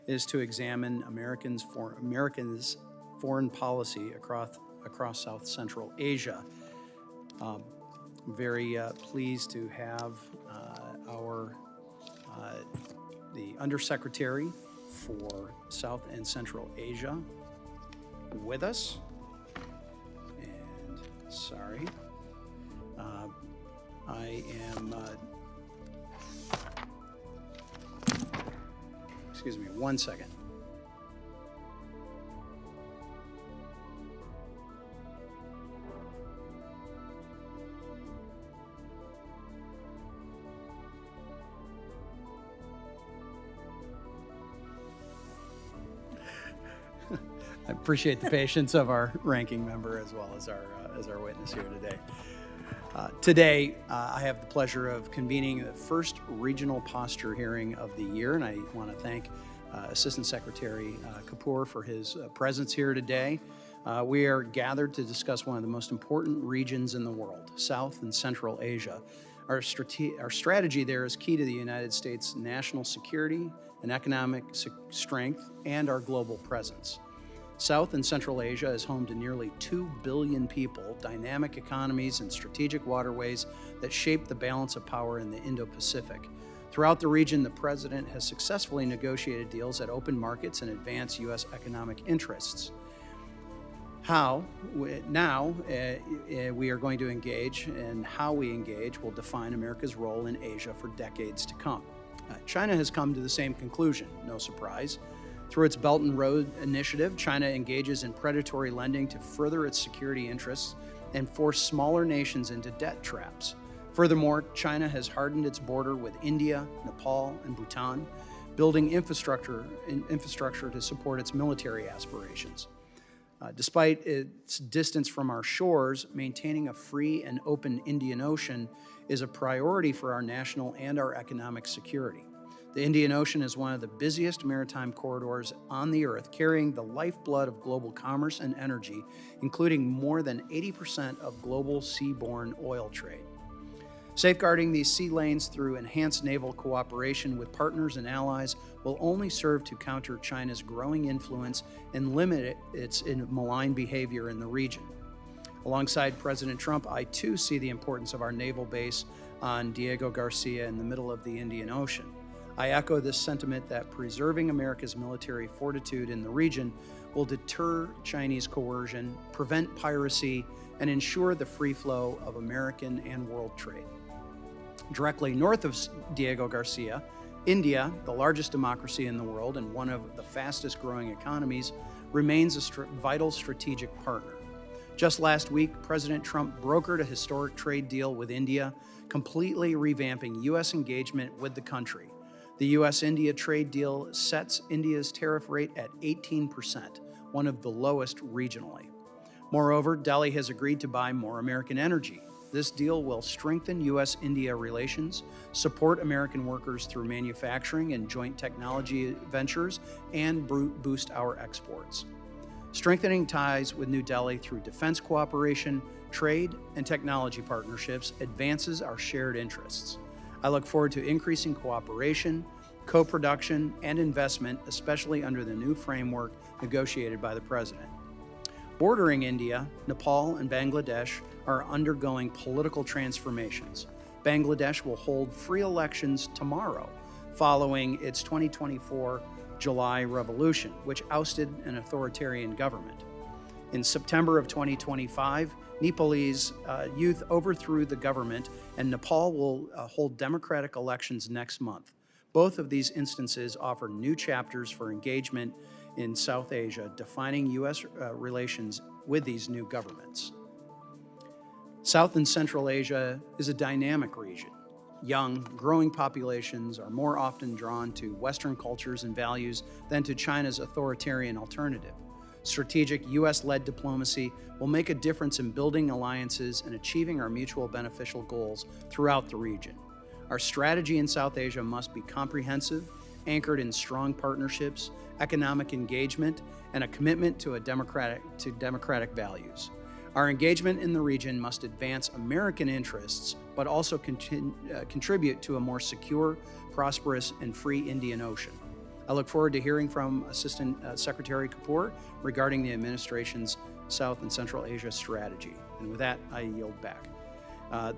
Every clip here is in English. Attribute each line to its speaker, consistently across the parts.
Speaker 1: is to examine Americans' foreign policy across South Central Asia. I'm very pleased to have the Undersecretary for South and Central Asia with us. And sorry, I am, excuse me, 1 second. I appreciate the patience of our ranking member as well as our witness here today. Today, I have the pleasure of convening the first regional posture hearing of the year, and I want to thank Assistant Secretary Kapur for his presence here today. We are gathered to discuss one of the most important regions in the world, South and Central Asia. Our strategy there is key to the United States' national security and economic strength and our global presence. South and Central Asia is home to nearly 2 billion people, dynamic economies, and strategic waterways that shape the balance of power in the Indo-Pacific. Throughout the region, the President has successfully negotiated deals that open markets and advance U.S. economic interests. Now we are going to engage, and how we engage will define America's role in Asia for decades to come. China has come to the same conclusion, no surprise. Through its Belt and Road Initiative, China engages in predatory lending to further its security interests and force smaller nations into debt traps. Furthermore, China has hardened its border with India, Nepal, and Bhutan, building infrastructure to support its military aspirations. Despite its distance from our shores, maintaining a free and open Indian Ocean is a priority for our national and our economic security. The Indian Ocean is one of the busiest maritime corridors on the earth, carrying the lifeblood of global commerce and energy, including more than 80% of global seaborne oil trade. Safeguarding these sea lanes through enhanced naval cooperation with partners and allies will only serve to counter China's growing influence and limit its malign behavior in the region. Alongside President Trump, I too see the importance of our naval base on Diego Garcia in the middle of the Indian Ocean. I echo this sentiment that preserving America's military fortitude in the region will deter Chinese coercion, prevent piracy, and ensure the free flow of American and world trade. Directly north of Diego Garcia, India, the largest democracy in the world and one of the fastest growing economies, remains a vital strategic partner. Just last week, President Trump brokered a historic trade deal with India, completely revamping U.S. engagement with the country. The U.S.-India trade deal sets India's tariff rate at 18%, one of the lowest regionally. Moreover, Delhi has agreed to buy more American energy. This deal will strengthen U.S.-India relations, support American workers through manufacturing and joint technology ventures, and boost our exports. Strengthening ties with New Delhi through defense cooperation, trade, and technology partnerships advances our shared interests. I look forward to increasing cooperation, co-production, and investment, especially under the new framework negotiated by the President. Bordering India, Nepal, and Bangladesh are undergoing political transformations. Bangladesh will hold free elections tomorrow, following its 2024 July revolution, which ousted an authoritarian government. In September of 2025, Nepalese youth overthrew the government, and Nepal will hold democratic elections next month. Both of these instances offer new chapters for engagement in South Asia, defining U.S. relations with these new governments. South and Central Asia is a dynamic region. Young, growing populations are more often drawn to Western cultures and values than to China's authoritarian alternative. Strategic U.S.-led diplomacy will make a difference in building alliances and achieving our mutual beneficial goals throughout the region. Our strategy in South Asia must be comprehensive, anchored in strong partnerships, economic engagement, and a commitment to democratic values. Our engagement in the region must advance American interests, but also contribute to a more secure, prosperous, and free Indian Ocean. I look forward to hearing from Assistant Secretary Kapur regarding the administration's South and Central Asia strategy. And with that, I yield back.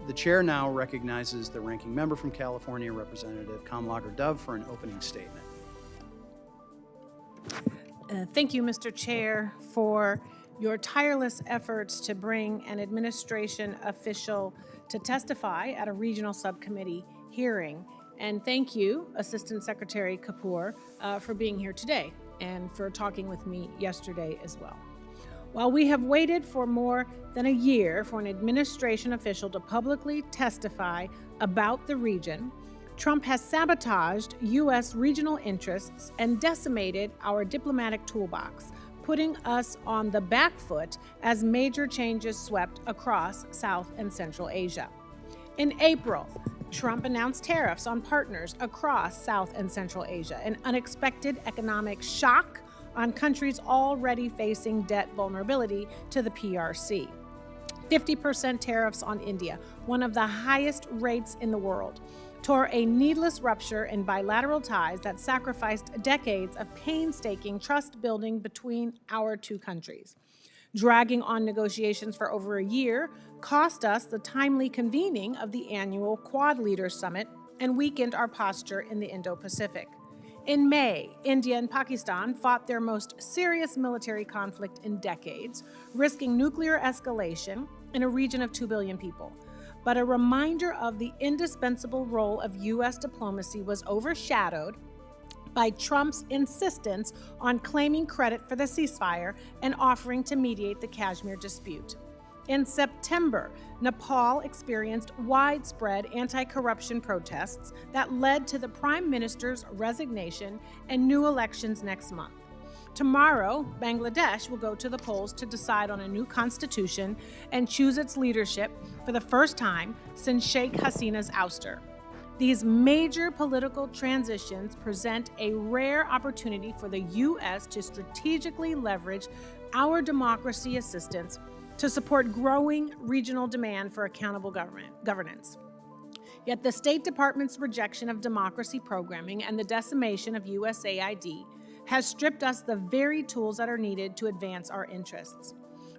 Speaker 1: The chair now recognizes the ranking member from California, Representative Kamlager Dove, for an opening statement.
Speaker 2: Thank you, Mr. Chair, for your tireless efforts to bring an administration official to testify at a regional subcommittee hearing. And thank you, Assistant Secretary Kapur, for being here today and for talking with me yesterday as well. While we have waited for more than a year for an administration official to publicly testify about the region, Trump has sabotaged U.S. regional interests and decimated our diplomatic toolbox, putting us on the back foot as major changes swept across South and Central Asia. In April, Trump announced tariffs on partners across South and Central Asia, an unexpected economic shock on countries already facing debt vulnerability to the PRC. 50% tariffs on India, one of the highest rates in the world, tore a needless rupture in bilateral ties that sacrificed decades of painstaking trust building between our two countries. Dragging on negotiations for over a year cost us the timely convening of the annual Quad Leaders Summit and weakened our posture in the Indo-Pacific. In May, India and Pakistan fought their most serious military conflict in decades, risking nuclear escalation in a region of 2 billion people. But a reminder of the indispensable role of U.S. diplomacy was overshadowed by Trump's insistence on claiming credit for the ceasefire and offering to mediate the Kashmir dispute. In September, Nepal experienced widespread anti-corruption protests that led to the Prime Minister's resignation and new elections next month. Tomorrow, Bangladesh will go to the polls to decide on a new constitution and choose its leadership for the first time since Sheikh Hasina's ouster. These major political transitions present a rare opportunity for the U.S. to strategically leverage our democracy assistance to support growing regional demand for accountable governance. Yet the State Department's rejection of democracy programming and the decimation of USAID has stripped us the very tools that are needed to advance our interests.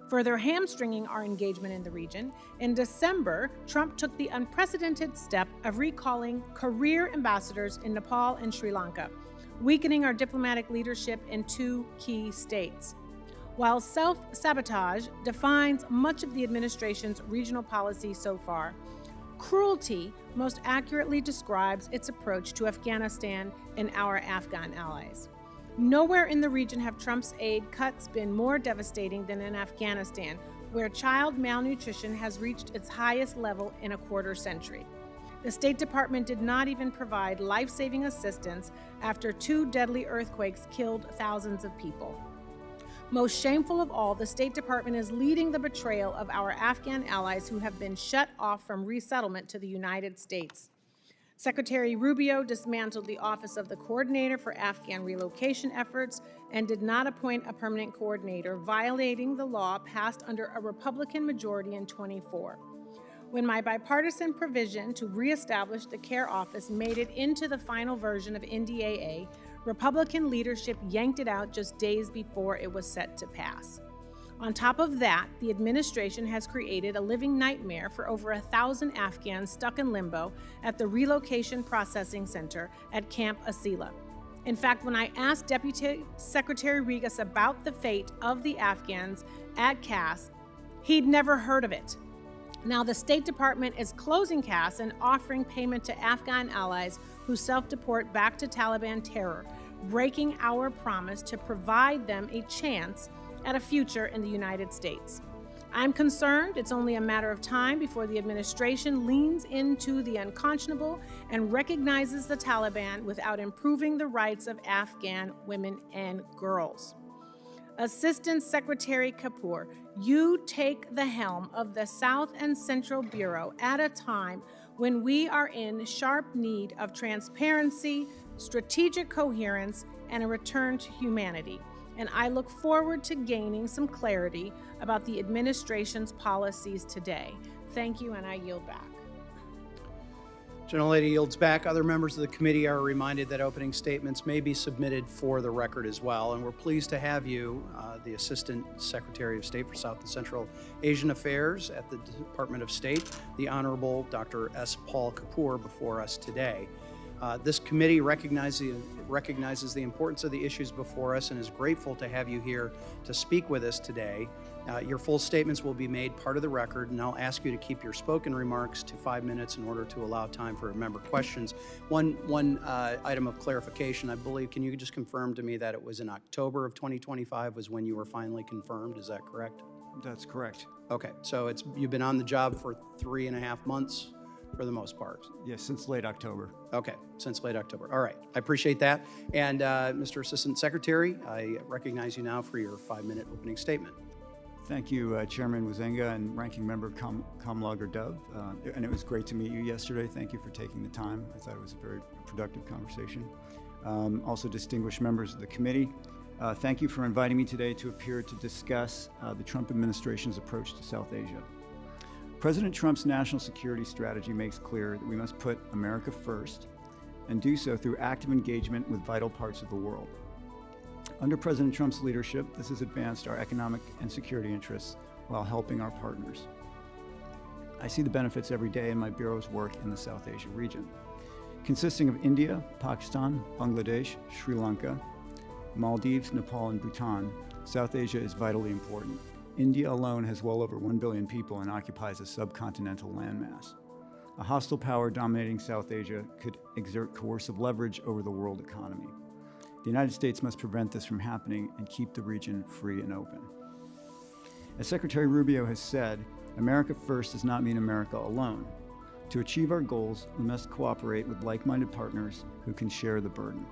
Speaker 2: Further hamstringing our engagement in the region, in December, Trump took the unprecedented step of recalling career ambassadors in Nepal and Sri Lanka, weakening our diplomatic leadership in two key states. While self-sabotage defines much of the administration's regional policy so far, cruelty most accurately describes its approach to Afghanistan and our Afghan allies. Nowhere in the region have Trump's aid cuts been more devastating than in Afghanistan, where child malnutrition has reached its highest level in a quarter century. The State Department did not even provide life-saving assistance after 2 deadly earthquakes killed thousands of people. Most shameful of all, the State Department is leading the betrayal of our Afghan allies who have been shut off from resettlement to the United States. Secretary Rubio dismantled the Office of the Coordinator for Afghan Relocation Efforts and did not appoint a permanent coordinator, violating the law passed under a Republican majority in 2024. When my bipartisan provision to reestablish the CARE Office made it into the final version of NDAA, Republican leadership yanked it out just days before it was set to pass. On top of that, the administration has created a living nightmare for over 1,000 Afghans stuck in limbo at the Relocation Processing Center at Camp Asila. In fact, when I asked Deputy Secretary Regas about the fate of the Afghans at CAS, he'd never heard of it. Now the State Department is closing CAS and offering payment to Afghan allies who self-deport back to Taliban terror, breaking our promise to provide them a chance at a future in the United States. I'm concerned it's only a matter of time before the administration leans into the unconscionable and recognizes the Taliban without improving the rights of Afghan women and girls. Assistant Secretary Kapur, you take the helm of the South and Central Bureau at a time when we are in sharp need of transparency, strategic coherence, and a return to humanity. And I look forward to gaining some clarity about the administration's policies today. Thank you, and I yield back.
Speaker 1: Gentlelady yields back. Other members of the committee are reminded that opening statements may be submitted for the record as well. And we're pleased to have you, the Assistant Secretary of State for South and Central Asian Affairs at the Department of State, the Honorable Dr. S. Paul Kapur, before us today. This committee recognizes the importance of the issues before us and is grateful to have you here to speak with us today. Your full statements will be made part of the record, and I'll ask you to keep your spoken remarks to 5 minutes in order to allow time for member questions. One item of clarification, I believe, can you just confirm to me that it was in October of 2025 was when you were finally confirmed? Is that correct?
Speaker 3: That's correct.
Speaker 1: Okay, so you've been on the job for 3.5 months for the most part?
Speaker 3: Yes, since late October.
Speaker 1: Okay, since late October. All right, I appreciate that. And Mr. Assistant Secretary, I recognize you now for your 5-minute opening statement.
Speaker 3: Thank you, Chairman Wazenga and Ranking Member Kamlager-Dove. And it was great to meet you yesterday. Thank you for taking the time. I thought it was a very productive conversation. Also, distinguished members of the committee, thank you for inviting me today to appear to discuss the Trump administration's approach to South Asia. President Trump's national security strategy makes clear that we must put America first and do so through active engagement with vital parts of the world. Under President Trump's leadership, this has advanced our economic and security interests while helping our partners. I see the benefits every day in my Bureau's work in the South Asia region. Consisting of India, Pakistan, Bangladesh, Sri Lanka, Maldives, Nepal, and Bhutan, South Asia is vitally important. India alone has well over 1 billion people and occupies a subcontinental landmass. A hostile power dominating South Asia could exert coercive leverage over the world economy. The United States must prevent this from happening and keep the region free and open. As Secretary Rubio has said, America first does not mean America alone. To achieve our goals, we must cooperate with like-minded partners who can share the burden.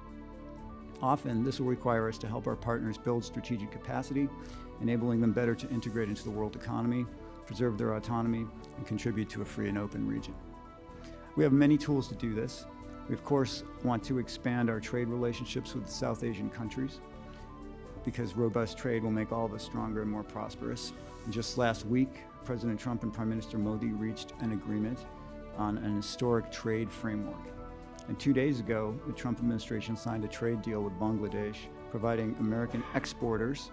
Speaker 3: Often, this will require us to help our partners build strategic capacity, enabling them better to integrate into the world economy, preserve their autonomy, and contribute to a free and open region. We have many tools to do this. We, of course, want to expand our trade relationships with the South Asian countries because robust trade will make all of us stronger and more prosperous. And just last week, President Trump and Prime Minister Modi reached an agreement on an historic trade framework. And 2 days ago, the Trump administration signed a trade deal with Bangladesh, providing American exporters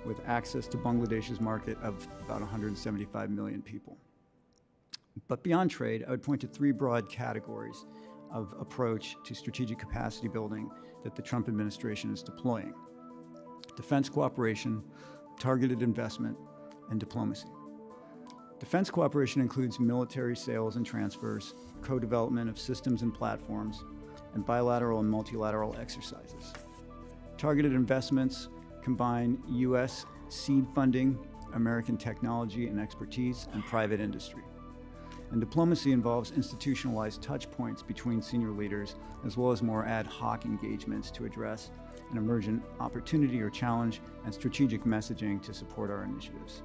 Speaker 3: with access to Bangladesh's market of about 175 million people. But beyond trade, I would point to 3 broad categories of approach to strategic capacity building that the Trump administration is deploying: defense cooperation, targeted investment, and diplomacy. Defense cooperation includes military sales and transfers, co-development of systems and platforms, and bilateral and multilateral exercises. Targeted investments combine U.S. seed funding, American technology and expertise, and private industry. And diplomacy involves institutionalized touch points between senior leaders, as well as more ad hoc engagements to address an emergent opportunity or challenge, and strategic messaging to support our initiatives.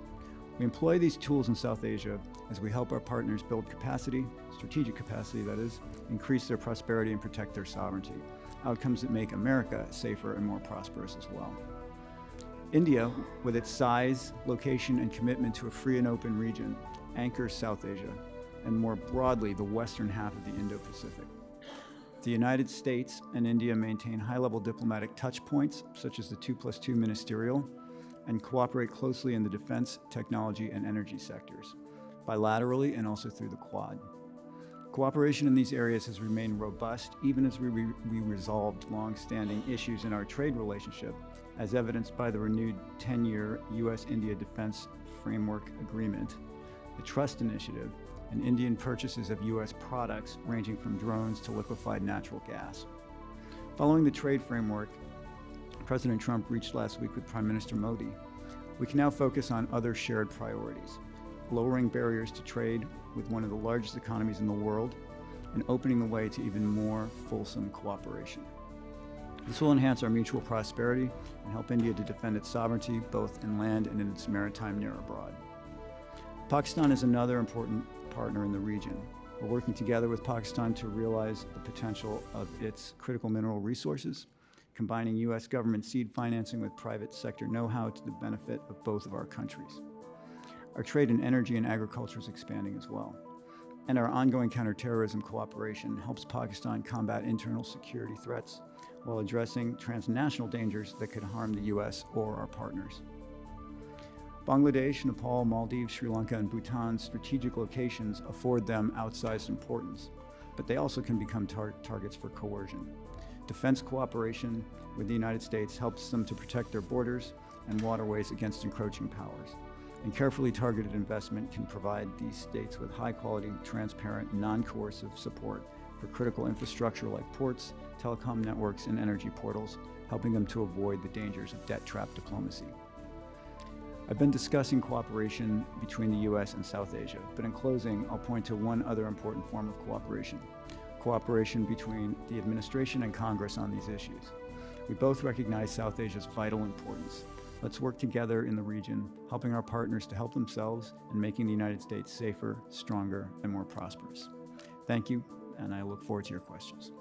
Speaker 3: We employ these tools in South Asia as we help our partners build capacity, strategic capacity that is, increase their prosperity and protect their sovereignty, outcomes that make America safer and more prosperous as well. India, with its size, location, and commitment to a free and open region, anchors South Asia, and more broadly, the western half of the Indo-Pacific. The United States and India maintain high-level diplomatic touch points, such as the 2+2 ministerial, and cooperate closely in the defense, technology, and energy sectors, bilaterally and also through the Quad. Cooperation in these areas has remained robust even as we resolved long-standing issues in our trade relationship, as evidenced by the renewed 10-year U.S.-India Defense Framework Agreement, the Trust Initiative, and Indian purchases of U.S. products ranging from drones to liquefied natural gas. Following the trade framework President Trump reached last week with Prime Minister Modi, we can now focus on other shared priorities: lowering barriers to trade with one of the largest economies in the world, and opening the way to even more fulsome cooperation. This will enhance our mutual prosperity and help India to defend its sovereignty both in land and in its maritime near abroad. Pakistan is another important partner in the region. We're working together with Pakistan to realize the potential of its critical mineral resources, combining U.S. government seed financing with private sector know-how to the benefit of both of our countries. Our trade in energy and agriculture is expanding as well. And our ongoing counterterrorism cooperation helps Pakistan combat internal security threats while addressing transnational dangers that could harm the U.S. or our partners. Bangladesh, Nepal, Maldives, Sri Lanka, and Bhutan's strategic locations afford them outsized importance, but they also can become targets for coercion. Defense cooperation with the United States helps them to protect their borders and waterways against encroaching powers. And carefully targeted investment can provide these states with high-quality, transparent, non-coercive support for critical infrastructure like ports, telecom networks, and energy portals, helping them to avoid the dangers of debt-trap diplomacy. I've been discussing cooperation between the U.S. and South Asia, but in closing, I'll point to one other important form of cooperation between the administration and Congress on these issues. We both recognize South Asia's vital importance. Let's work together in the region, helping our partners to help themselves and making the United States safer, stronger, and more prosperous. Thank you, and I look forward to your questions.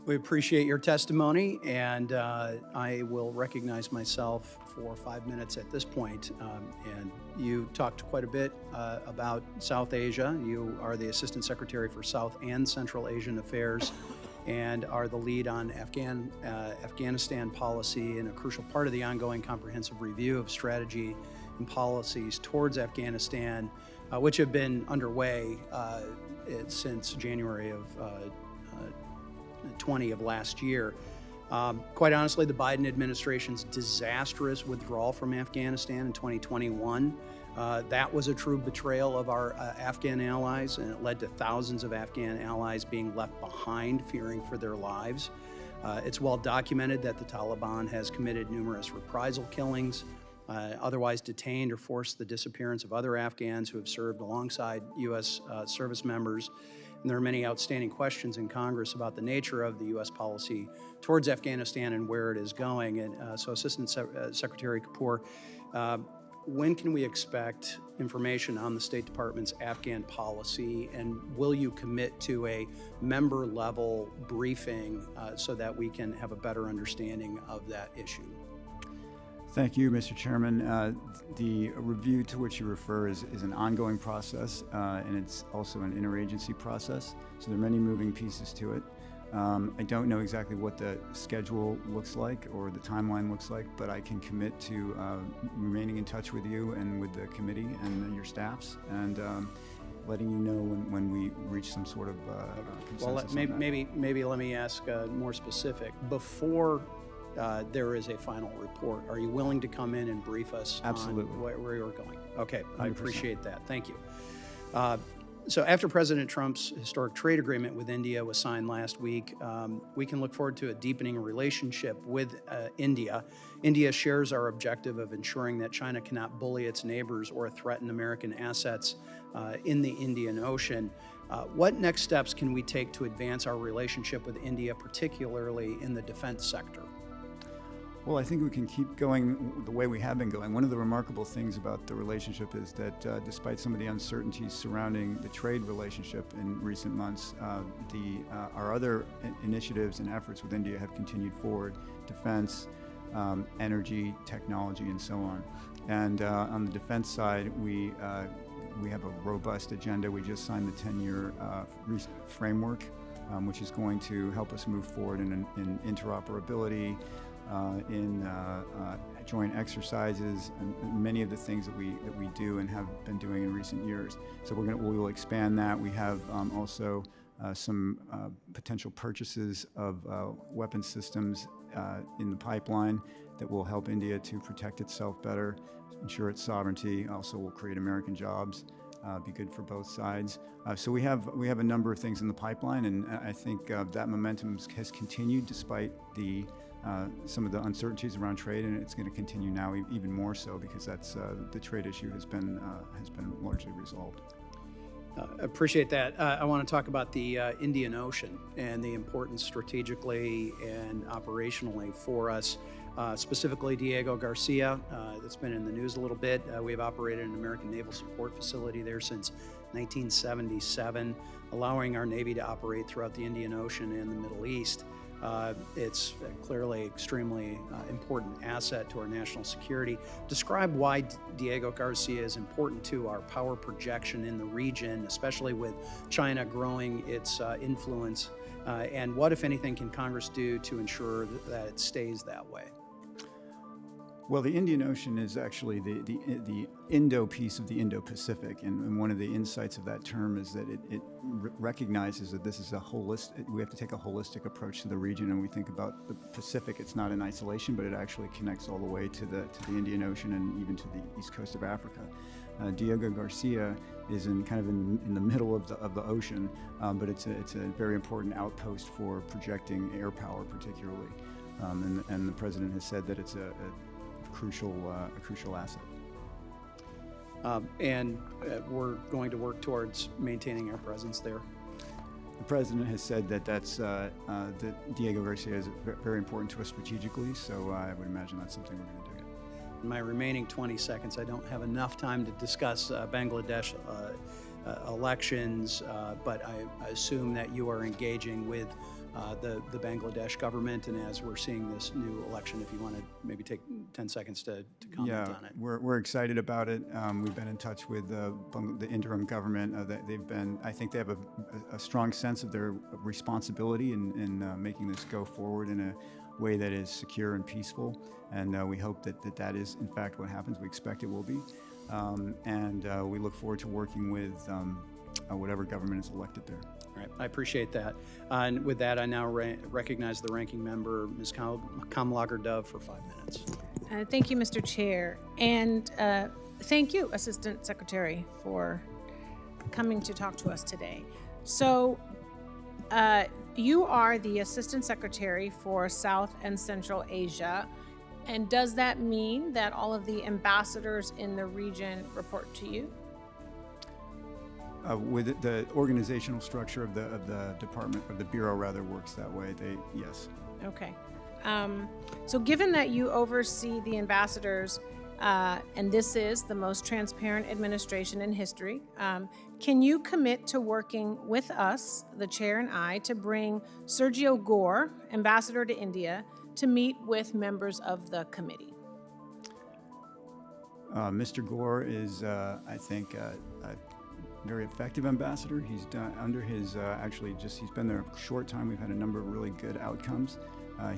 Speaker 1: We appreciate your testimony, and I will recognize myself for 5 minutes at this point. And you talked quite a bit about South Asia. You are the Assistant Secretary for South and Central Asian Affairs and are the lead on Afghanistan policy and a crucial part of the ongoing comprehensive review of strategy and policies towards Afghanistan, which have been underway since January of 20 of last year. Quite honestly, the Biden administration's disastrous withdrawal from Afghanistan in 2021, that was a true betrayal of our Afghan allies, and it led to thousands of Afghan allies being left behind, fearing for their lives. It's well documented that the Taliban has committed numerous reprisal killings, otherwise detained or forced the disappearance of other Afghans who have served alongside U.S. Service members. And there are many outstanding questions in Congress about the nature of the U.S. policy towards Afghanistan and where it is going. And so Assistant Secretary Kapur, when can we expect information on the State Department's Afghan policy, and will you commit to a member-level briefing so that we can have a better understanding of that issue?
Speaker 3: Thank you, Mr. Chairman. The review to which you refer is an ongoing process, and it's also an interagency process, so there are many moving pieces to it. I don't know exactly what the schedule looks like or the timeline looks like, but I can commit to remaining in touch with you and with the committee and your staffs, and letting you know when we reach some sort of consensus.
Speaker 1: Well, maybe let me ask more specific. Before there is a final report, are you willing to come in and brief us
Speaker 3: Absolutely.
Speaker 1: on where you're going? Okay,
Speaker 3: 100%.
Speaker 1: I appreciate that. Thank you. So after President Trump's historic trade agreement with India was signed last week, we can look forward to a deepening relationship with India. India shares our objective of ensuring that China cannot bully its neighbors or threaten American assets in the Indian Ocean. What next steps can we take to advance our relationship with India, particularly in the defense sector?
Speaker 3: Well, I think we can keep going the way we have been going. One of the remarkable things about the relationship is that despite some of the uncertainties surrounding the trade relationship in recent months, our other initiatives and efforts with India have continued forward: defense, energy, technology, and so on. And on the defense side, we have a robust agenda. We just signed the 10-year framework, which is going to help us move forward in interoperability, in joint exercises, and many of the things that we do and have been doing in recent years. So we will expand that. We have also some potential purchases of weapon systems in the pipeline that will help India to protect itself better, ensure its sovereignty. Also will create American jobs, be good for both sides. So we have a number of things in the pipeline, and I think that momentum has continued despite some of the uncertainties around trade, and it's going to continue now even more so because that's the trade issue has been largely resolved.
Speaker 1: Appreciate that. I want to talk about the Indian Ocean and the importance strategically and operationally for us. Specifically, Diego Garcia, that's been in the news a little bit. We have operated an American naval support facility there since 1977, allowing our Navy to operate throughout the Indian Ocean and the Middle East. It's clearly extremely important asset to our national security. Describe why Diego Garcia is important to our power projection in the region, especially with China growing its influence, and what, if anything, can Congress do to ensure that it stays that way?
Speaker 3: Well, the Indian Ocean is actually the Indo piece of the Indo-Pacific, and one of the insights of that term is that it recognizes that this is we have to take a holistic approach to the region, and we think about the Pacific. It's not in isolation, but it actually connects all the way to the Indian Ocean and even to the east coast of Africa. Diego Garcia is in the middle of the ocean, but it's a very important outpost for projecting air power, particularly, and the president has said that it's a crucial asset.
Speaker 1: And we're going to work towards maintaining our presence there.
Speaker 3: The president has said that that Diego Garcia is very important to us strategically, so I would imagine that's something we're going to do.
Speaker 1: In my remaining 20 seconds, I don't have enough time to discuss Bangladesh elections, but I assume that you are engaging with the Bangladesh government, and as we're seeing this new election, if you want to maybe take 10 seconds to comment on it.
Speaker 3: We're excited about it. We've been in touch with the interim government. I think they have a strong sense of their responsibility in making this go forward in a way that is secure and peaceful, and we hope that is in fact what happens. We expect it will be, and we look forward to working with whatever government is elected there.
Speaker 1: All right, I appreciate that. And with that, I now recognize the ranking member, Ms. Kamlager-Dove, for 5 minutes.
Speaker 2: Thank you, Mr. Chair. And thank you, Assistant Secretary, for coming to talk to us today. So you are the Assistant Secretary for South and Central Asia. And does that mean that all of the ambassadors in the region report to you?
Speaker 3: With the organizational structure of the department, or the bureau rather, works that way. Yes.
Speaker 2: Okay. So given that you oversee the ambassadors, and this is the most transparent administration in history, can you commit to working with us, the chair and I, to bring Sergio Gore, ambassador to India, to meet with members of the committee?
Speaker 3: Mr. Gore is, I think, a very effective ambassador. He's done under his he's been there a short time. We've had a number of really good outcomes.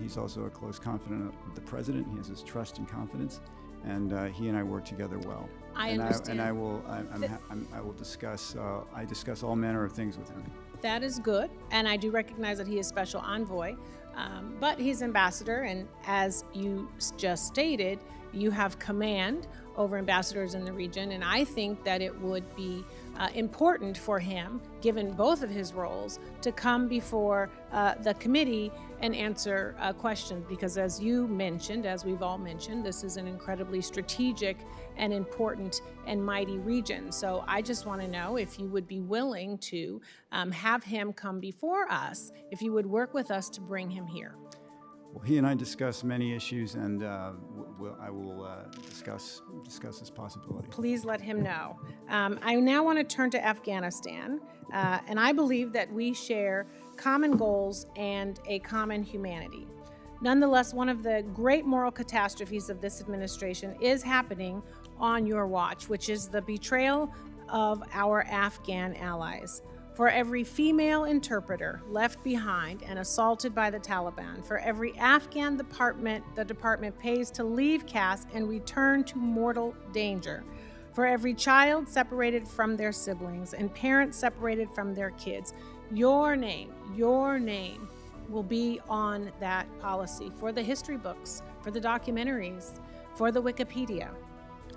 Speaker 3: He's also a close confidant of the president. He has his trust and confidence, and he and I work together well.
Speaker 2: I understand.
Speaker 3: I will discuss. I discuss all manner of things with him.
Speaker 2: That is good, and I do recognize that he is special envoy, but he's ambassador, and as you just stated, you have command over ambassadors in the region, and I think that it would be important for him, given both of his roles, to come before the committee and answer questions, because as you mentioned, as we've all mentioned, this is an incredibly strategic and important and mighty region. So I just want to know if you would be willing to have him come before us, if you would work with us to bring him here.
Speaker 3: Well, he and I discuss many issues, and I will discuss this possibility.
Speaker 2: Please let him know. I now want to turn to Afghanistan, and I believe that we share common goals and a common humanity. Nonetheless, one of the great moral catastrophes of this administration is happening on your watch, which is the betrayal of our Afghan allies. For every female interpreter left behind and assaulted by the Taliban, for every Afghan the department pays to leave caste and return to mortal danger, for every child separated from their siblings and parents separated from their kids, your name will be on that policy, for the history books, for the documentaries, for the Wikipedia.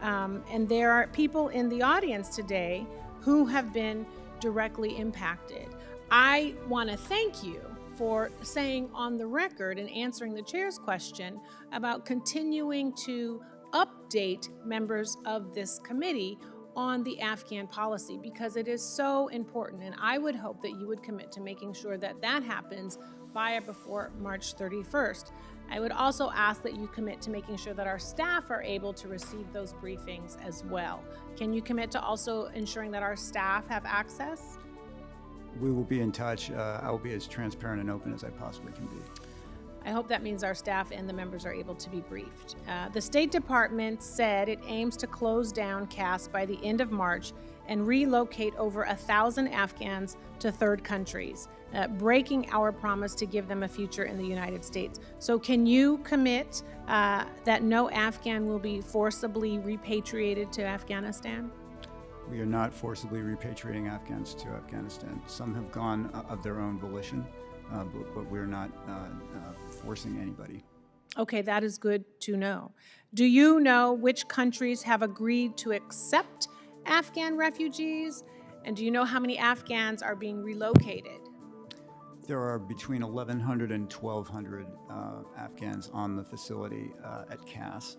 Speaker 2: And there are people in the audience today who have been directly impacted. I want to thank you for saying on the record and answering the chair's question about continuing to update members of this committee on the Afghan policy, because it is so important, and I would hope that you would commit to making sure that that happens by or before March 31st. I would also ask that you commit to making sure that our staff are able to receive those briefings as well. Can you commit to also ensuring that our staff have access?
Speaker 3: We will be in touch. I will be as transparent and open as I possibly can be.
Speaker 2: I hope that means our staff and the members are able to be briefed. The State Department said it aims to close down CAS by the end of March and relocate over 1,000 Afghans to third countries, breaking our promise to give them a future in the United States. So can you commit that no Afghan will be forcibly repatriated to Afghanistan?
Speaker 3: We are not forcibly repatriating Afghans to Afghanistan. Some have gone of their own volition, but we're not forcing anybody.
Speaker 2: Okay, that is good to know. Do you know which countries have agreed to accept Afghan refugees? And do you know how many Afghans are being relocated?
Speaker 3: There are between 1,100 and 1,200 Afghans on the facility at CAS,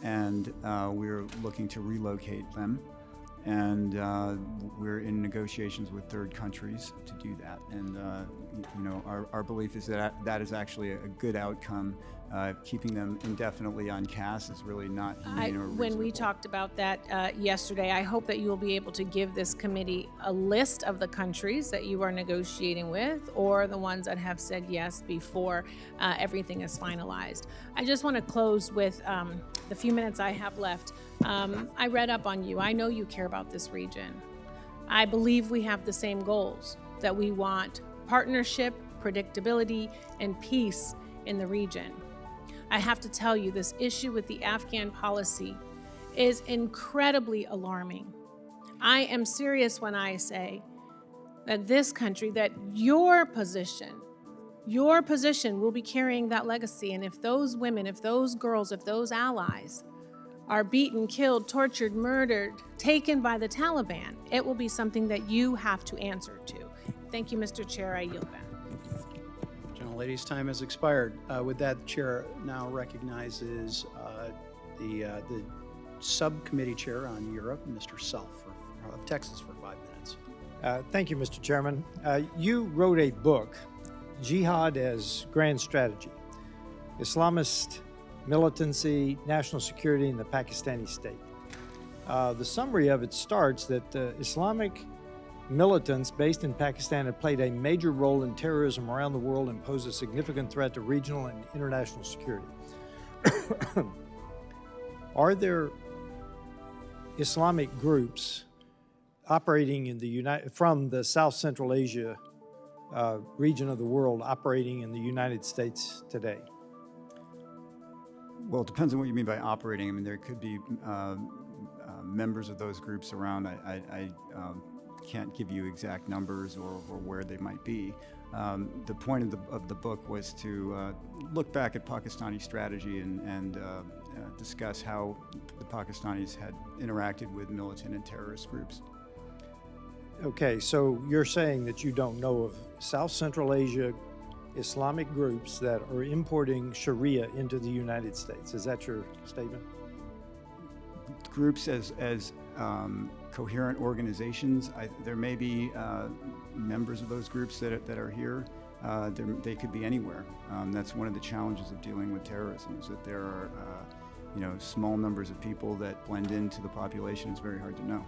Speaker 3: and we're looking to relocate them. And we're in negotiations with third countries to do that. And our belief is that that is actually a good outcome. Keeping them indefinitely on CAS is really not humane or reasonable.
Speaker 2: When we talked about that yesterday, I hope that you will be able to give this committee a list of the countries that you are negotiating with, or the ones that have said yes before everything is finalized. I just want to close with the few minutes I have left. I read up on you. I know you care about this region. I believe we have the same goals, that we want partnership, predictability, and peace in the region. I have to tell you, this issue with the Afghan policy is incredibly alarming. I am serious when I say that this country, that your position will be carrying that legacy. And if those women, if those girls, if those allies are beaten, killed, tortured, murdered, taken by the Taliban, it will be something that you have to answer to. Thank you, Mr. Chair. I yield back.
Speaker 1: Gentlelady's time has expired. With that, the chair now recognizes the subcommittee chair on Europe, Mr. Self of Texas, for 5 minutes.
Speaker 4: Thank you, Mr. Chairman. You wrote a book, Jihad as Grand Strategy, Islamist Militancy, National Security in the Pakistani State. The summary of it starts that Islamic militants based in Pakistan have played a major role in terrorism around the world and pose a significant threat to regional and international security. Are there Islamic groups operating in from the South Central Asia region of the world operating in the United States today?
Speaker 3: Well, it depends on what you mean by operating. I mean, there could be members of those groups around. I can't give you exact numbers or where they might be. The point of the book was to look back at Pakistani strategy and discuss how the Pakistanis had interacted with militant and terrorist groups.
Speaker 4: Okay, so you're saying that you don't know of South Central Asia Islamic groups that are importing Sharia into the United States. Is that your statement?
Speaker 3: Groups as coherent organizations, there may be members of those groups that are here. They could be anywhere. That's one of the challenges of dealing with terrorism, is that there are small numbers of people that blend into the population. It's very hard to know.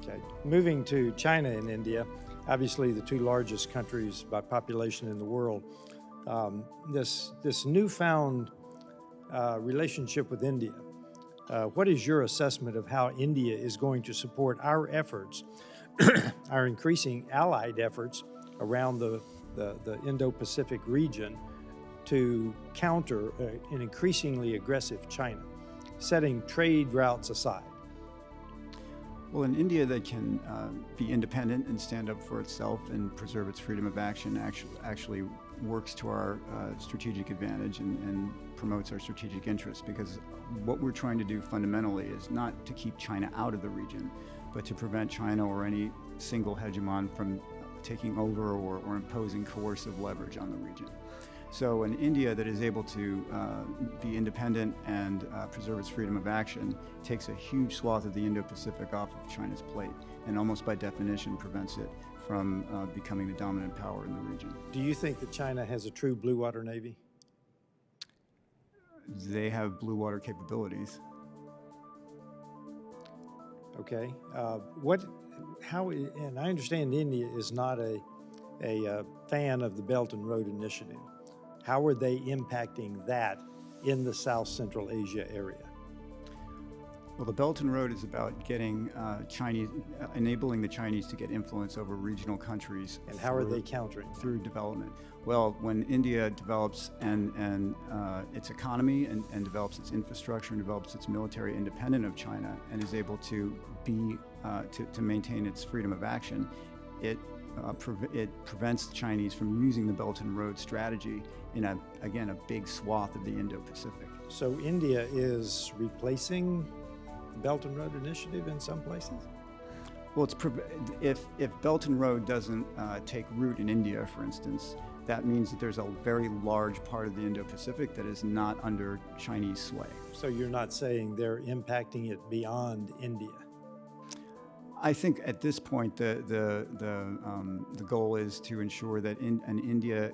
Speaker 4: Okay. Moving to China and India, obviously the two largest countries by population in the world. This newfound relationship with India, what is your assessment of how India is going to support our efforts, our increasing allied efforts around the Indo-Pacific region to counter an increasingly aggressive China, setting trade routes aside?
Speaker 3: Well, in India, they can be independent and stand up for itself and preserve its freedom of action. Actually works to our strategic advantage and promotes our strategic interests, because what we're trying to do fundamentally is not to keep China out of the region, but to prevent China or any single hegemon from taking over or imposing coercive leverage on the region. So an India that is able to be independent and preserve its freedom of action takes a huge swath of the Indo-Pacific off of China's plate, and almost by definition prevents it from becoming the dominant power in the region.
Speaker 4: Do you think that China has a true blue water navy?
Speaker 3: They have blue water capabilities.
Speaker 4: Okay. And I understand India is not a fan of the Belt and Road Initiative. How are they impacting that in the South Central Asia area?
Speaker 3: Well, the Belt and Road is about getting enabling the Chinese to get influence over regional countries.
Speaker 4: And how are they countering that?
Speaker 3: Through development. Well, when India develops and its economy and develops its infrastructure and develops its military independent of China and is able to be to maintain its freedom of action, it prevents the Chinese from using the Belt and Road strategy in a big swath of the Indo-Pacific.
Speaker 4: So India is replacing the Belt and Road Initiative in some places?
Speaker 3: Well, if Belt and Road doesn't take root in India, for instance, that means that there's a very large part of the Indo-Pacific that is not under Chinese sway.
Speaker 4: So you're not saying they're impacting it beyond India?
Speaker 3: I think at this point the goal is to ensure that India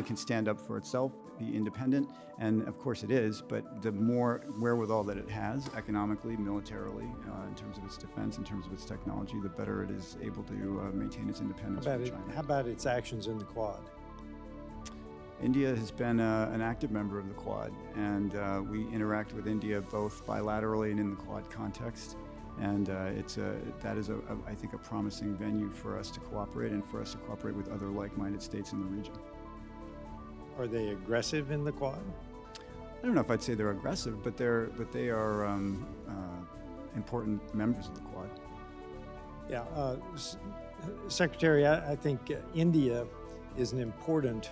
Speaker 3: can stand up for itself, be independent, and of course it is. But the more wherewithal that it has, economically, militarily, in terms of its defense, in terms of its technology, the better it is able to maintain its independence from China.
Speaker 4: How about its actions in the Quad?
Speaker 3: India has been an active member of the Quad, and we interact with India both bilaterally and in the Quad context. And that is, I think, a promising venue for us to cooperate and for us to cooperate with other like-minded states in the region.
Speaker 4: Are they aggressive in the Quad?
Speaker 3: I don't know if I'd say they're aggressive, but they are important members of the Quad.
Speaker 4: Yeah, Secretary, I think India is an important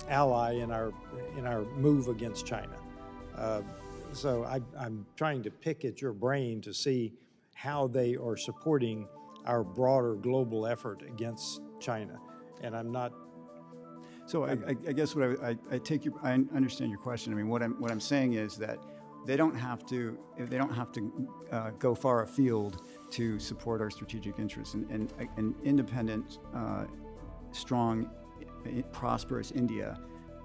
Speaker 4: ally in our move against China. So I'm trying to pick at your brain to see how they are supporting our broader global effort against China, and I'm not.
Speaker 3: So I guess what I understand your question. I mean, what I'm saying is that they don't have to go far afield to support our strategic interests, and an independent, strong, prosperous India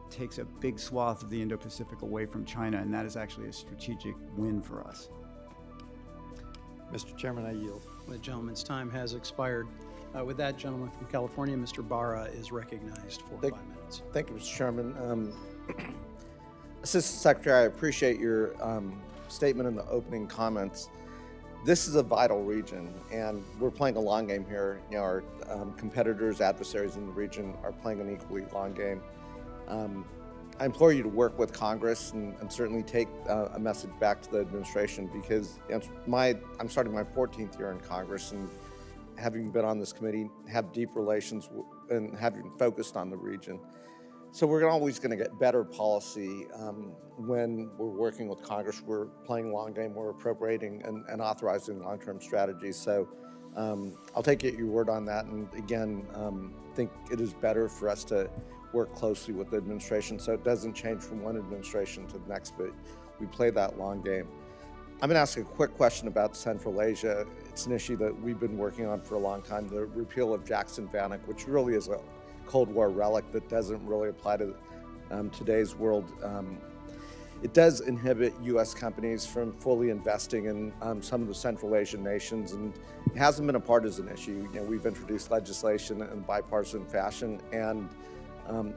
Speaker 3: takes a big swath of the Indo-Pacific away from China, and that is actually a strategic win for us.
Speaker 4: Mr. Chairman, I yield.
Speaker 1: The gentleman's time has expired. With that, gentleman from California, Mr. Barra, is recognized for 5 minutes.
Speaker 5: Thank you, Mr. Chairman. Assistant Secretary, I appreciate your statement in the opening comments. This is a vital region, and we're playing a long game here. You know, our competitors, adversaries in the region are playing an equally long game. I implore you to work with Congress and certainly take a message back to the administration, because I'm starting my 14th year in Congress, and having been on this committee, have deep relations and having focused on the region. So we're always going to get better policy when we're working with Congress. We're playing a long game. We're appropriating and authorizing long-term strategies. So I'll take your word on that. And again, think it is better for us to work closely with the administration so it doesn't change from one administration to the next, but we play that long game. I'm going to ask a quick question about Central Asia. It's an issue that we've been working on for a long time, the repeal of Jackson-Vanik, which really is a Cold War relic that doesn't really apply to today's world. It does inhibit U.S. companies from fully investing in some of the Central Asian nations, and it hasn't been a partisan issue. You know, we've introduced legislation in a bipartisan fashion, and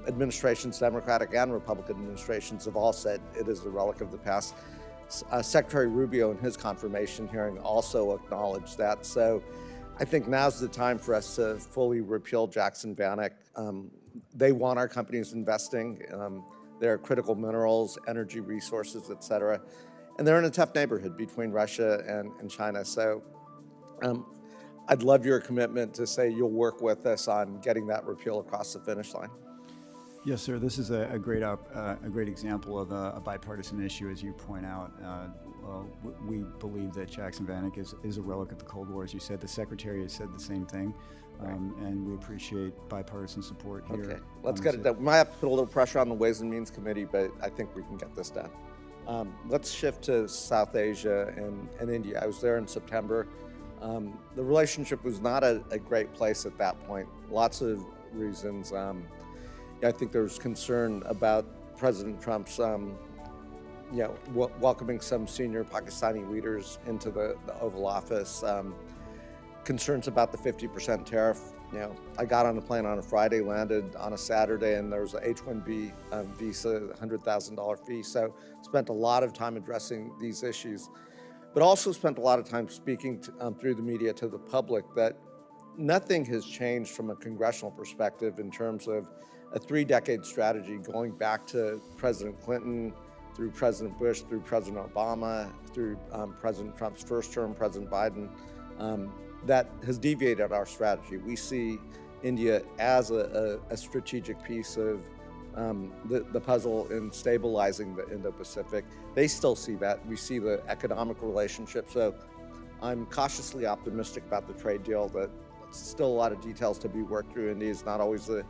Speaker 5: administrations, Democratic and Republican administrations, have all said it is a relic of the past. Secretary Rubio in his confirmation hearing also acknowledged that. So I think now's the time for us to fully repeal Jackson-Vanik. They want our companies investing. They're critical minerals, energy resources, et cetera. And they're in a tough neighborhood between Russia and China. So I'd love your commitment to say you'll work with us on getting that repeal across the finish line.
Speaker 3: Yes, sir. This is a great example of a bipartisan issue, as you point out. We believe that Jackson-Vanik is a relic of the Cold War, as you said. The Secretary has said the same thing, and we appreciate bipartisan support here. Okay,
Speaker 5: let's get it done. We might have to put a little pressure on the Ways and Means Committee, but I think we can get this done. Let's shift to South Asia and India. I was there in September. The relationship was not a great place at that point. Lots of reasons. I think there was concern about President Trump's, welcoming some senior Pakistani leaders into the Oval Office. Concerns about the 50% tariff I got on a plane on a Friday, landed on a Saturday, and there was an H-1B visa, $100,000 fee. So spent a lot of time addressing these issues, but also spent a lot of time speaking through the media to the public that nothing has changed from a congressional perspective in terms of a 3-decade strategy going back to President Clinton, through President Bush, through President Obama, through President Trump's first term, President Biden, that has deviated our strategy. We see India as a strategic piece of the puzzle in stabilizing the Indo-Pacific. They still see that. We see the economic relationship. So I'm cautiously optimistic about the trade deal. That still a lot of details to be worked through. India is not always the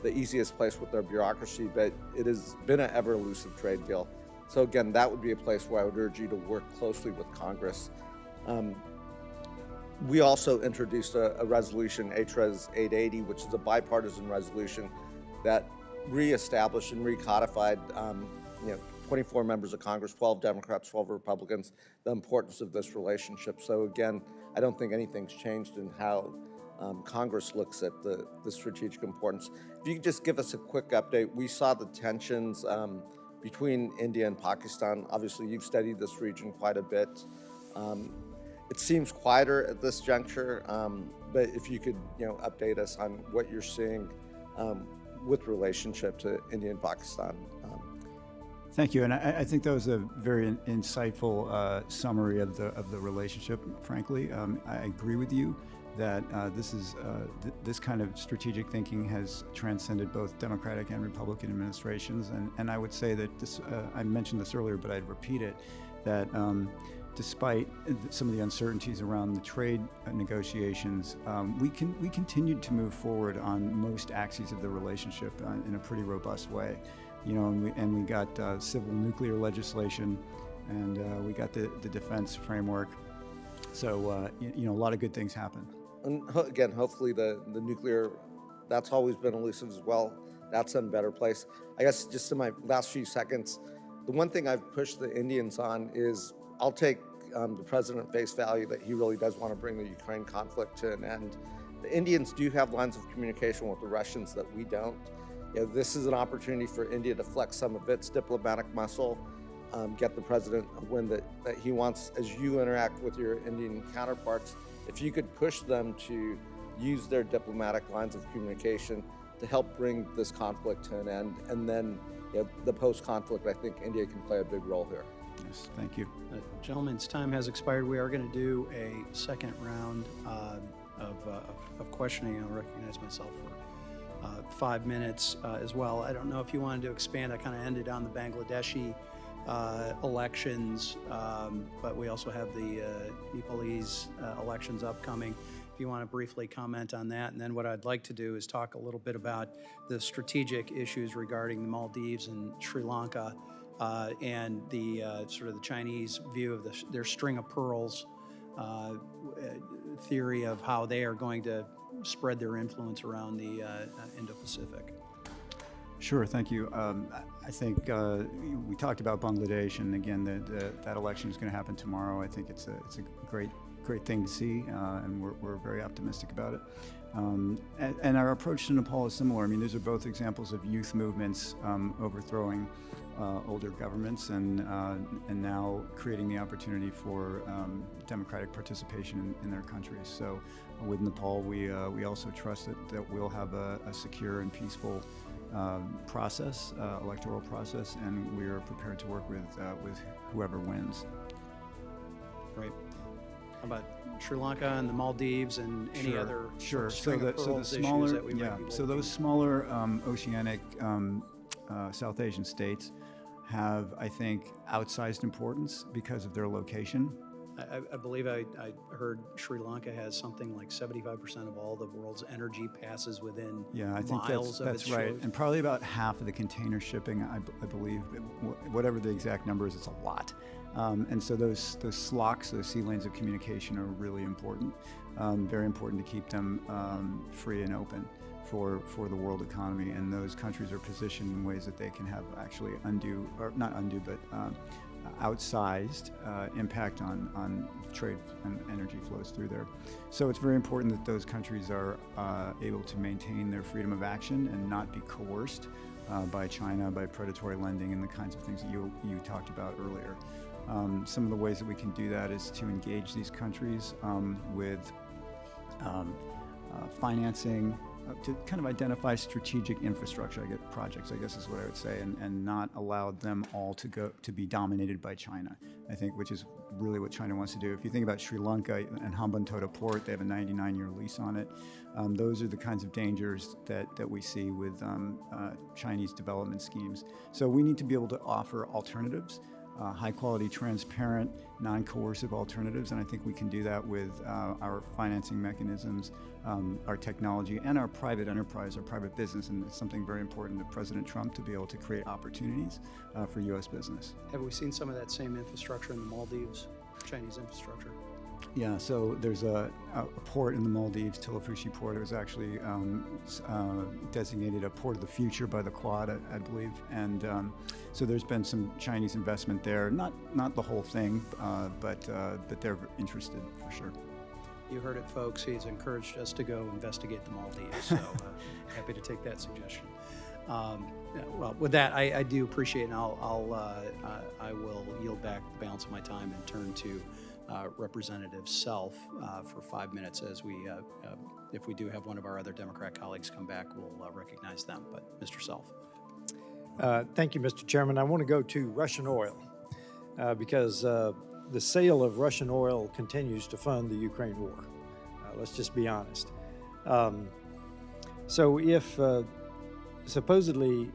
Speaker 5: easiest place with their bureaucracy, but it has been an ever elusive trade deal. So again, that would be a place where I would urge you to work closely with Congress. We also introduced a resolution, HRES 880, which is a bipartisan resolution that reestablished and recodified 24 members of Congress, 12 Democrats, 12 Republicans, the importance of this relationship. So again, I don't think anything's changed in how Congress looks at the strategic importance. If you could just give us a quick update. We saw the tensions between India and Pakistan. Obviously, you've studied this region quite a bit. It seems quieter at this juncture, but if you could update us on what you're seeing with relationship to India and Pakistan.
Speaker 3: Thank you, and I think that was a very insightful summary of the relationship. Frankly, I agree with you that this kind of strategic thinking has transcended both Democratic and Republican administrations, and I would say that this. I mentioned this earlier, but I'd repeat it, that despite some of the uncertainties around the trade negotiations, we continued to move forward on most axes of the relationship in a pretty robust way. And we got civil nuclear legislation, and we got the defense framework. So a lot of good things happened.
Speaker 5: And again, hopefully the nuclear, that's always been elusive as well. That's in a better place. I guess just in my last few seconds, the one thing I've pushed the Indians on is I'll take the president at face value that he really does want to bring the Ukraine conflict to an end. The Indians do have lines of communication with the Russians that we don't. This is an opportunity for India to flex some of its diplomatic muscle, get the president a win that he wants. As you interact with your Indian counterparts, if you could push them to use their diplomatic lines of communication to help bring this conflict to an end, and then the post-conflict, I think India can play a big role here.
Speaker 3: Yes, thank you.
Speaker 1: Gentlemen's time has expired. We are going to do a second round of questioning. I'll recognize myself for 5 minutes as well. I don't know if you wanted to expand. I kind of ended on the Bangladeshi elections, but we also have the Nepalese elections upcoming. If you want to briefly comment on that. And then what I'd like to do is talk a little bit about the strategic issues regarding the Maldives and Sri Lanka, and the sort of the Chinese view of their string of pearls theory of how they are going to spread their influence around the Indo-Pacific.
Speaker 3: Sure, thank you. I think we talked about Bangladesh, and again, that election is going to happen tomorrow. I think it's a great thing to see, and we're very optimistic about it. And our approach to Nepal is similar. I mean, these are both examples of youth movements overthrowing older governments, and now creating the opportunity for democratic participation in their countries. So, with Nepal, we also trust that we'll have a secure and peaceful process, electoral process, and we are prepared to work with whoever wins.
Speaker 1: Right. How about Sri Lanka and the Maldives and any other
Speaker 3: sure.
Speaker 1: string of pearls issues that we might be
Speaker 3: So those smaller oceanic South Asian states have, I think, outsized importance because of their location.
Speaker 1: I believe I heard Sri Lanka has something like 75% of all the world's energy passes within
Speaker 3: I think
Speaker 1: miles of
Speaker 3: that's
Speaker 1: its
Speaker 3: right.
Speaker 1: shores.
Speaker 3: And probably about half of the container shipping, I believe, whatever the exact number is, it's a lot. And so those slocks, those sea lanes of communication are really important, very important to keep them free and open for the world economy. And those countries are positioned in ways that they can have actually outsized impact on trade and energy flows through there. So it's very important that those countries are able to maintain their freedom of action and not be coerced by China, by predatory lending and the kinds of things that you talked about earlier. Some of the ways that we can do that is to engage these countries with financing, to kind of identify strategic infrastructure projects, I guess is what I would say, and not allow them all to be dominated by China, I think, which is really what China wants to do. If you think about Sri Lanka and Hambantota Port, they have a 99-year lease on it. Those are the kinds of dangers that we see with Chinese development schemes. So we need to be able to offer alternatives, high-quality, transparent, non-coercive alternatives, and I think we can do that with our financing mechanisms, our technology, and our private enterprise, our private business, and it's something very important to President Trump to be able to create opportunities for U.S. business.
Speaker 1: Have we seen some of that same infrastructure in the Maldives, Chinese infrastructure?
Speaker 3: Yeah, so there's a port in the Maldives, Tilafushi Port. It was actually designated a port of the future by the Quad, I believe. And so there's been some Chinese investment there. Not the whole thing, but they're interested for sure.
Speaker 1: You heard it, folks. He's encouraged us to go investigate the Maldives, so happy to take that suggestion. Well, with that, I do appreciate it, and I will yield back the balance of my time and turn to Representative Self for 5 minutes as if we do have one of our other Democrat colleagues come back, we'll recognize them. But Mr. Self.
Speaker 4: Thank you, Mr. Chairman. I want to go to Russian oil because the sale of Russian oil continues to fund the Ukraine war. Let's just be honest. So if supposedly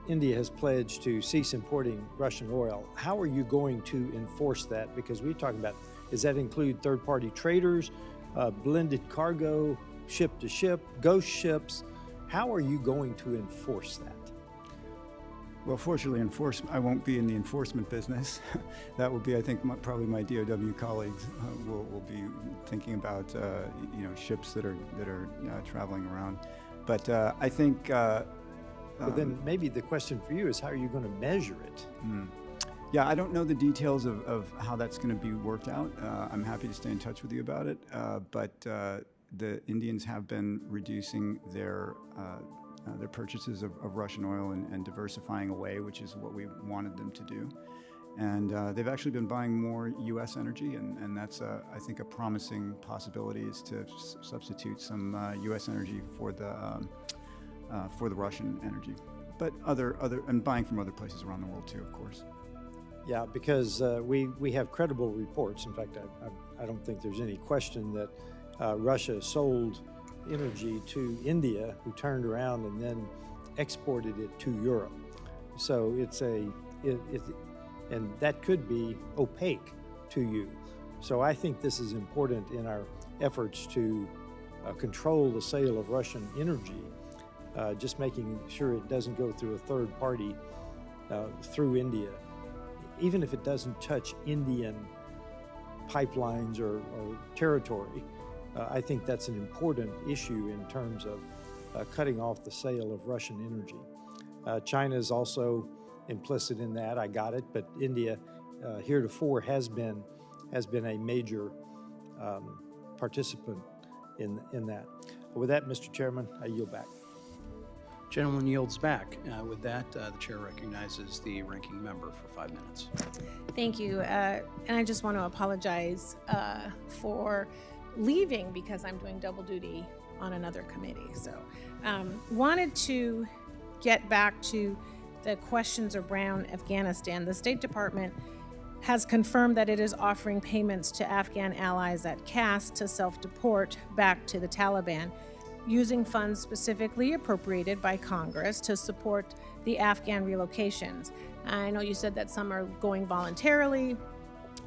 Speaker 4: India has pledged to cease importing Russian oil, how are you going to enforce that? Because we're talking about, does that include third-party traders, blended cargo, ship to ship, ghost ships? How are you going to enforce that?
Speaker 3: Well, fortunately, I won't be in the enforcement business. That will be, I think, probably my DOW colleagues will be thinking about, ships that are traveling around. But I think.
Speaker 4: But then maybe the question for you is, how are you going to measure it?
Speaker 3: Yeah, I don't know the details of how that's going to be worked out. I'm happy to stay in touch with you about it. But the Indians have been reducing their purchases of Russian oil and diversifying away, which is what we wanted them to do. And they've actually been buying more U.S. energy, and that's, I think, a promising possibility is to substitute some U.S. energy for the Russian energy, but and buying from other places around the world too, of course.
Speaker 4: Yeah, because we have credible reports. In fact, I don't think there's any question that Russia sold energy to India, who turned around and then exported it to Europe. So and that could be opaque to you. So I think this is important in our efforts to control the sale of Russian energy. Just making sure it doesn't go through a third party through India, even if it doesn't touch Indian pipelines or territory. I think that's an important issue in terms of cutting off the sale of Russian energy. China is also implicit in that. I got it, but India heretofore has been a major participant in that. With that, Mr. Chairman, I yield back.
Speaker 1: Gentleman yields back. With that, the chair recognizes the ranking member for 5 minutes.
Speaker 2: Thank you. And I just want to apologize for leaving because I'm doing double duty on another committee. So wanted to get back to the questions around Afghanistan. The State Department has confirmed that it is offering payments to Afghan allies at CAS to self-deport back to the Taliban, using funds specifically appropriated by Congress to support the Afghan relocations. I know you said that some are going voluntarily,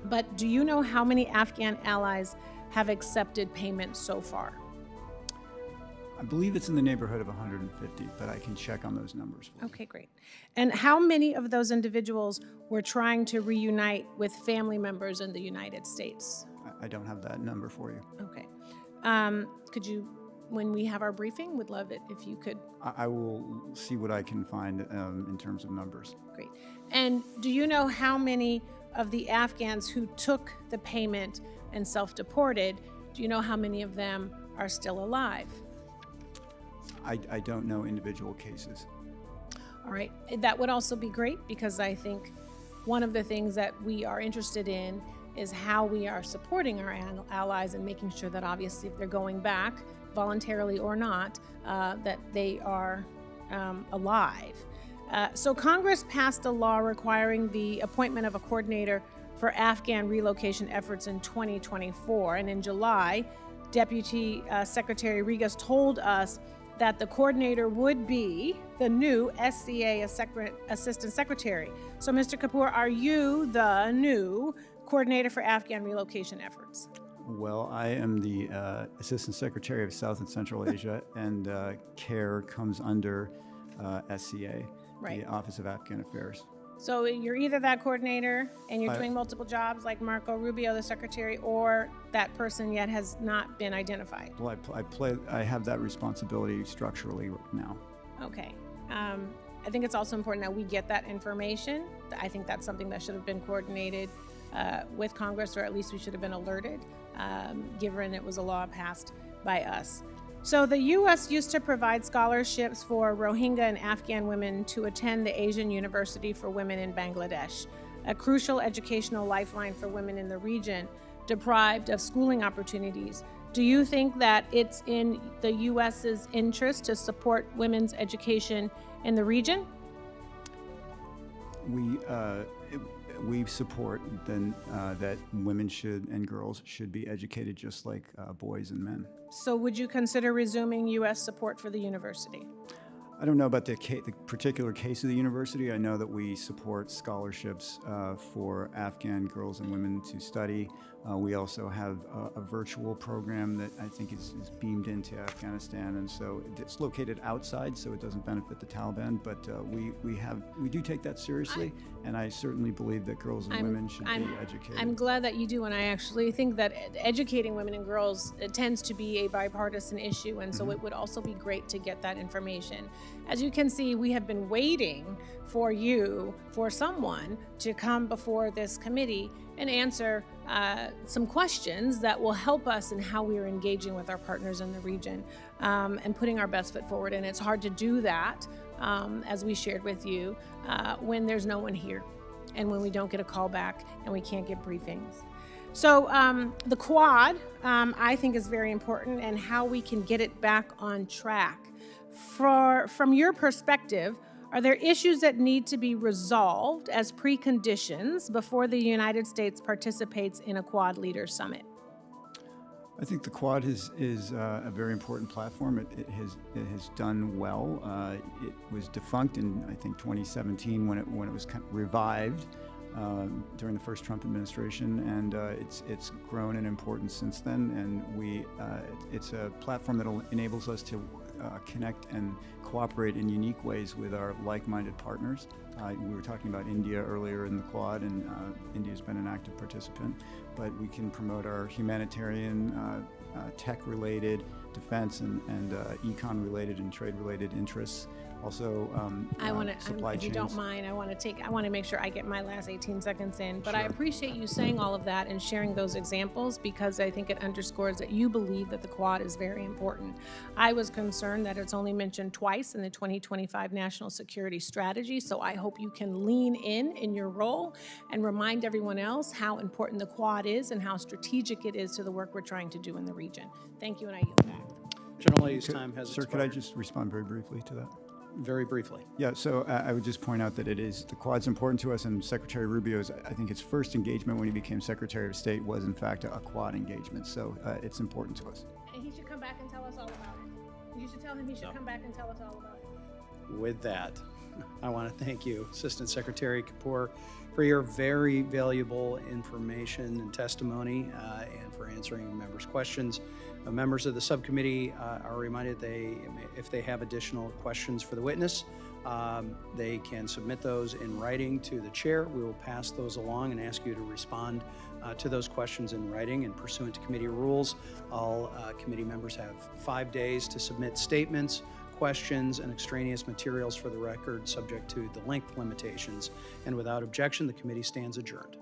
Speaker 2: but do you know how many Afghan allies have accepted payment so far?
Speaker 3: I believe it's in the neighborhood of 150, but I can check on those numbers for you.
Speaker 2: Okay, great. And how many of those individuals were trying to reunite with family members in the United States?
Speaker 3: I don't have that number for you.
Speaker 2: Okay. Could you when we have our briefing. Would love it if you could.
Speaker 3: I will see what I can find in terms of numbers.
Speaker 2: Great. And do you know how many of the Afghans who took the payment and self-deported, do you know how many of them are still alive?
Speaker 3: I don't know individual cases.
Speaker 2: All right. That would also be great, because I think one of the things that we are interested in is how we are supporting our allies and making sure that obviously if they're going back, voluntarily or not, that they are alive. So Congress passed a law requiring the appointment of a coordinator for Afghan relocation efforts in 2024. And in July, Deputy Secretary Regas told us that the coordinator would be the new SCA Assistant Secretary. So Mr. Kapur, are you the new coordinator for Afghan relocation efforts?
Speaker 3: Well, I am the Assistant Secretary of South and Central Asia, and CARE comes under SCA,
Speaker 2: Right.
Speaker 3: the Office of Afghan Affairs.
Speaker 2: So you're either that coordinator and you're doing multiple jobs like Marco Rubio, the secretary, or that person yet has not been identified.
Speaker 3: Well, I have that responsibility structurally now.
Speaker 2: Okay. I think it's also important that we get that information. I think that's something that should have been coordinated with Congress, or at least we should have been alerted, given it was a law passed by us. So the U.S. used to provide scholarships for Rohingya and Afghan women to attend the Asian University for Women in Bangladesh, a crucial educational lifeline for women in the region deprived of schooling opportunities. Do you think that it's in the U.S.'s interest to support women's education in the region?
Speaker 3: We support then that women and girls should be educated just like boys and men.
Speaker 2: So would you consider resuming U.S. support for the university?
Speaker 3: I don't know about the particular case of the university. I know that we support scholarships for Afghan girls and women to study. We also have a virtual program that I think is beamed into Afghanistan, and so it's located outside, so it doesn't benefit the Taliban. But we do take that seriously, and I certainly believe that girls and women should be educated.
Speaker 2: I'm glad that you do, and I actually think that educating women and girls, it tends to be a bipartisan issue, and so it would also be great to get that information. As you can see, we have been waiting for someone to come before this committee and answer some questions that will help us in how we are engaging with our partners in the region and putting our best foot forward. And it's hard to do that, as we shared with you, when there's no one here and when we don't get a call back and we can't get briefings. So the Quad, I think, is very important, and how we can get it back on track. From your perspective, are there issues that need to be resolved as preconditions before the United States participates in a Quad Leaders Summit?
Speaker 3: I think the Quad is a very important platform. It has done well. It was defunct in, I think, 2017 when it was kind of revived during the first Trump administration, and it's grown in importance since then. And it's a platform that enables us to connect and cooperate in unique ways with our like-minded partners. We were talking about India earlier in the Quad, and India's been an active participant, but we can promote our humanitarian, tech-related, defense and econ-related and trade-related interests. Also, supply chains.
Speaker 2: If you don't mind, I want to make sure I get my last 18 seconds in. But
Speaker 3: Sure.
Speaker 2: I appreciate you saying all of that and sharing those examples, because I think it underscores that you believe that the Quad is very important. I was concerned that it's only mentioned twice in the 2025 National Security Strategy, so I hope you can lean in your role and remind everyone else how important the Quad is and how strategic it is to the work we're trying to do in the region. Thank you, and I yield back.
Speaker 1: General Lady's time has
Speaker 3: Sir,
Speaker 1: expired.
Speaker 3: could I just respond very briefly to that?
Speaker 1: Very briefly.
Speaker 3: Yeah, so I would just point out that the Quad's important to us, and Secretary Rubio's, I think his first engagement when he became Secretary of State was in fact a Quad engagement, so it's important to us.
Speaker 2: And he should come back and tell us all about it. You should tell him he should come back and tell us all about it.
Speaker 1: With that, I want to thank you, Assistant Secretary Kapur, for your very valuable information and testimony and for answering members' questions. Members of the subcommittee are reminded if they have additional questions for the witness, They can submit those in writing to the chair. We will pass those along and ask you to respond to those questions in writing. And pursuant to committee rules, all committee members have 5 days to submit statements, questions, and extraneous materials for the record, subject to the length limitations. And without objection, the committee stands adjourned.